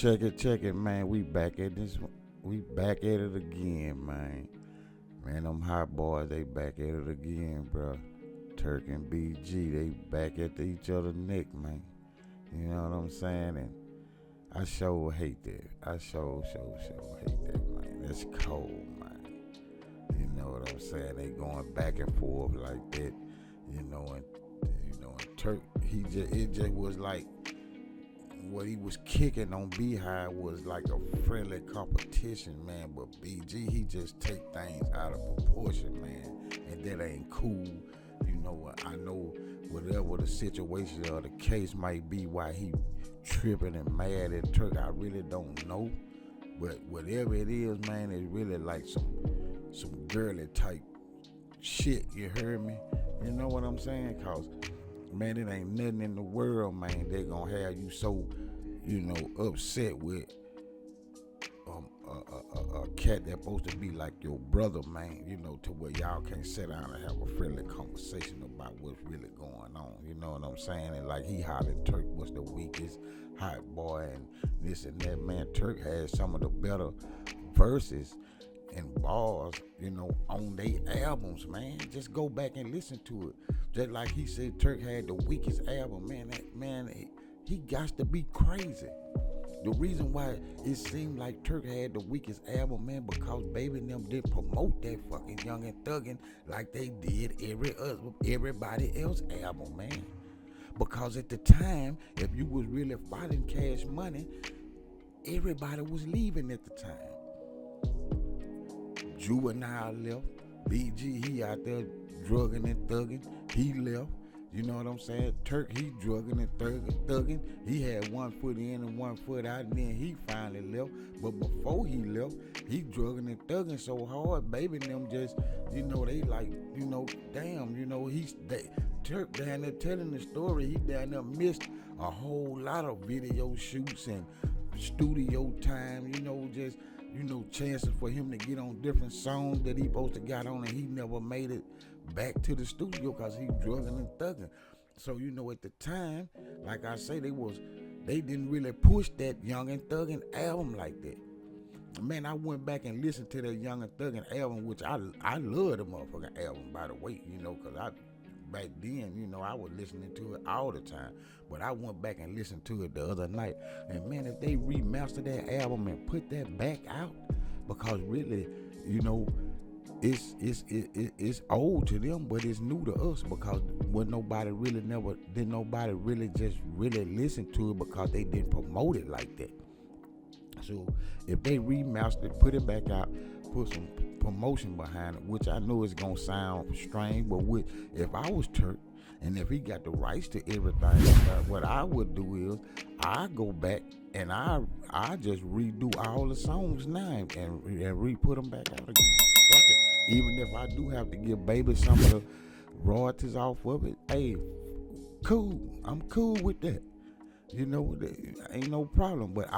check it, man. We back at this. We back at it again, man. Man, them hot boys, they back at it again, bro. Turk and BG, they back at each other's neck, man. You know what I'm saying? And I sure hate that. I sure hate that, man. That's cold, man. You know what I'm saying? They going back and forth like that. And Turk, it just was like what he was kicking on Beehive was like a friendly competition, man. But BG, he just take things out of proportion, man, and that ain't cool. I know whatever the situation or the case might be, why he tripping and mad at Turk, I really don't know. But whatever it is, man, it's really like some girly type shit. You heard me? You know what I'm saying? Cause man, it ain't nothing in the world, man, they gonna have you so, upset with a cat that's supposed to be like your brother, man, to where y'all can't sit down and have a friendly conversation about what's really going on. You know what I'm saying? And like he hollered Turk was the weakest hot boy and this and that, man. Turk had some of the better verses and bars, on their albums, man. Just go back and listen to it. Just like he said, Turk had the weakest album, man. He got to be crazy. The reason why it seemed like Turk had the weakest album, man, because Baby and them didn't promote that fucking Young and Thuggin' like they did everybody else album, man. Because at the time, if you was really fighting Cash Money, everybody was leaving at the time. Juvenile left. BG, he out there drugging and thugging. He left. You know what I'm saying? Turk, he drugging and thugging. He had 1 foot in and 1 foot out, and then he finally left. But before he left, he drugging and thugging so hard, Baby and them just, they like, damn, Turk down there telling the story. He down there missed a whole lot of video shoots and studio time, chances for him to get on different songs that he supposed to got on, and he never made it back to the studio because he drugging and thugging. So at the time, like I say, they didn't really push that Young and Thuggin' album like that. Man, I went back and listened to that Young and Thuggin' album, which I love the motherfucking album, by the way, because back then, I was listening to it all the time. But I went back and listened to it the other night, and man, if they remastered that album and put that back out, because really, it's old to them, but it's new to us because nobody really just really listen to it because they didn't promote it like that. So if they remastered it, put it back out, put some promotion behind it, which I know is gonna sound strange, but if I was Turk and if he got the rights to everything, what I would do is I go back and I just redo all the songs now and re-put them back out again. Fuck it. Even if I do have to give Baby some of the royalties off of it, hey, cool. I'm cool with that. Ain't no problem. But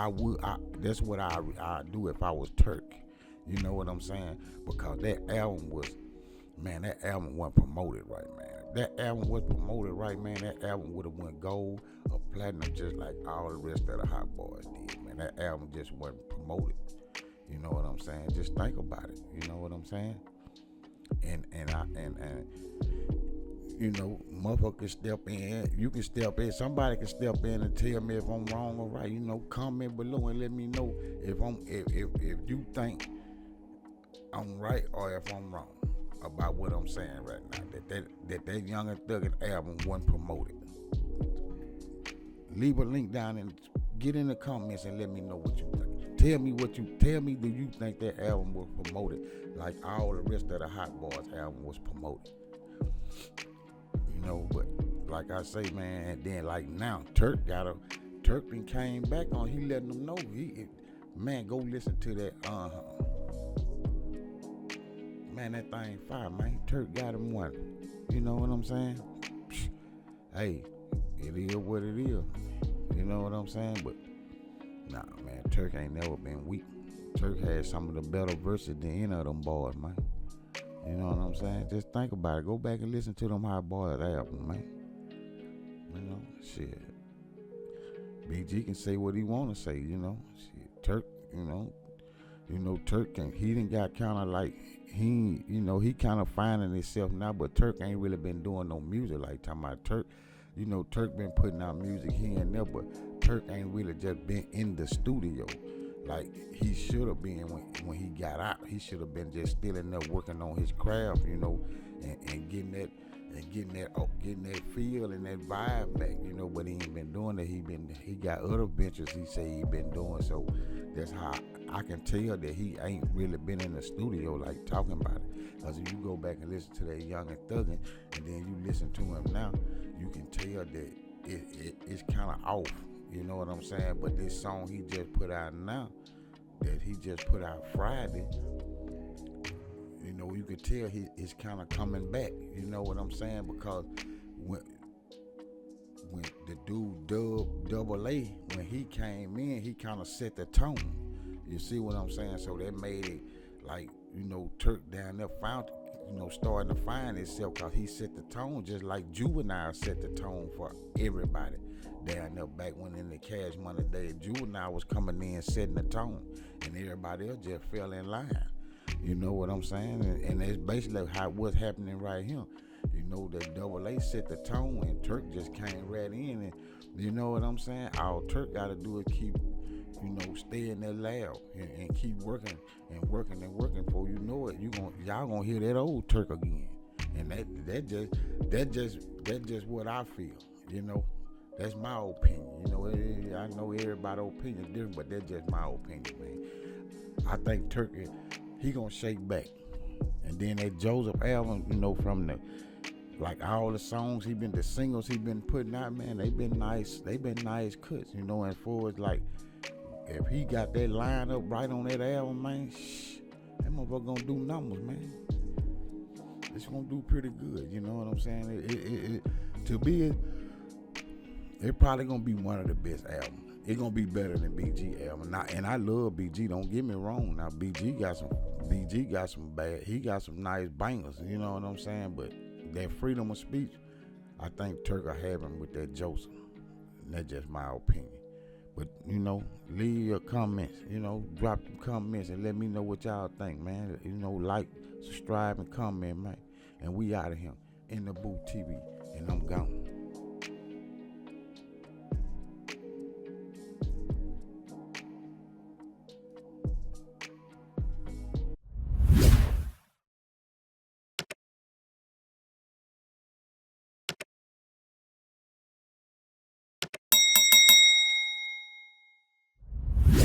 that's what I do if I was Turk. You know what I'm saying? Because that album wasn't promoted right, man. If that album was promoted right, man, that album would have went gold or platinum just like all the rest of the Hot Boys did, man. That album just wasn't promoted. You know what I'm saying? Just think about it. You know what I'm saying? And motherfucker can step in. You can step in. Somebody can step in and tell me if I'm wrong or right. Comment below and let me know if you think I'm right or if I'm wrong about what I'm saying right now. That Young and Thuggin' album wasn't promoted. Leave a link down and get in the comments and let me know what you think. Tell me, do you think that album was promoted like all the rest of the Hot Boys album was promoted? But like I say, man, and then like now, Turk then came back on, he letting them know, man, go listen to that, man, that thing fire, man. Turk got him one. You know what I'm saying? Hey, it is what it is. You know what I'm saying? But nah, man, Turk ain't never been weak. Turk had some of the better verses than any of them boys, man. You know what I'm saying? Just think about it. Go back and listen to them Hot Boys album, man. Shit. BG can say what he want to say, Shit, Turk, Turk, and he done got kind of like, he kind of finding himself now, but Turk ain't really been doing no music like talking about Turk. Turk been putting out music here and there, but Turk ain't really just been in the studio like he should have been when he got out. He should have been just still in there working on his craft, and getting that feel and that vibe back, but he ain't been doing that. He got other ventures he say he been doing, so that's how I can tell that he ain't really been in the studio like talking about it. Because if you go back and listen to that youngthug and then you listen to him now, you can tell that it's kind of off. You know what I'm saying? But this song he just put out now, that he just put out Friday, you could tell he's kind of coming back. You know what I'm saying? Because when the dude Double A, when he came in, he kind of set the tone. You see what I'm saying? So that made it like, Turk down there found, starting to find itself, because he set the tone just like Juvenile set the tone for everybody down there back when in the Cash Money days. Juvenile was coming in setting the tone, and everybody else just fell in line. You know what I'm saying? And that's basically what's happening right here. That Double A set the tone, and Turk just came right in, and you know what I'm saying? All Turk got to do is keep, stay in that lab and keep working and working and working. For you know it, y'all gonna hear that old Turk again. And that just what I feel. That's my opinion. I know everybody's opinion different, but that's just my opinion, man. I think Turk, he gonna shake back. And then that Joseph album, from the, like all the songs the singles he been putting out, man, they been nice cuts, and for it's like, if he got that line up right on that album, man, that motherfucker gonna do numbers, man. It's gonna do pretty good, you know what I'm saying? It probably gonna be one of the best albums. It's gonna be better than BG album. And I love BG, don't get me wrong. Now BG got some bad, he got some nice bangers, you know what I'm saying? But that freedom of speech, I think Turk will have him with that Joseph. And that's just my opinion. But, leave your comments, drop them comments and let me know what y'all think, man. Like, subscribe, and comment, man. And we out of here in the Booth TV. And I'm gone.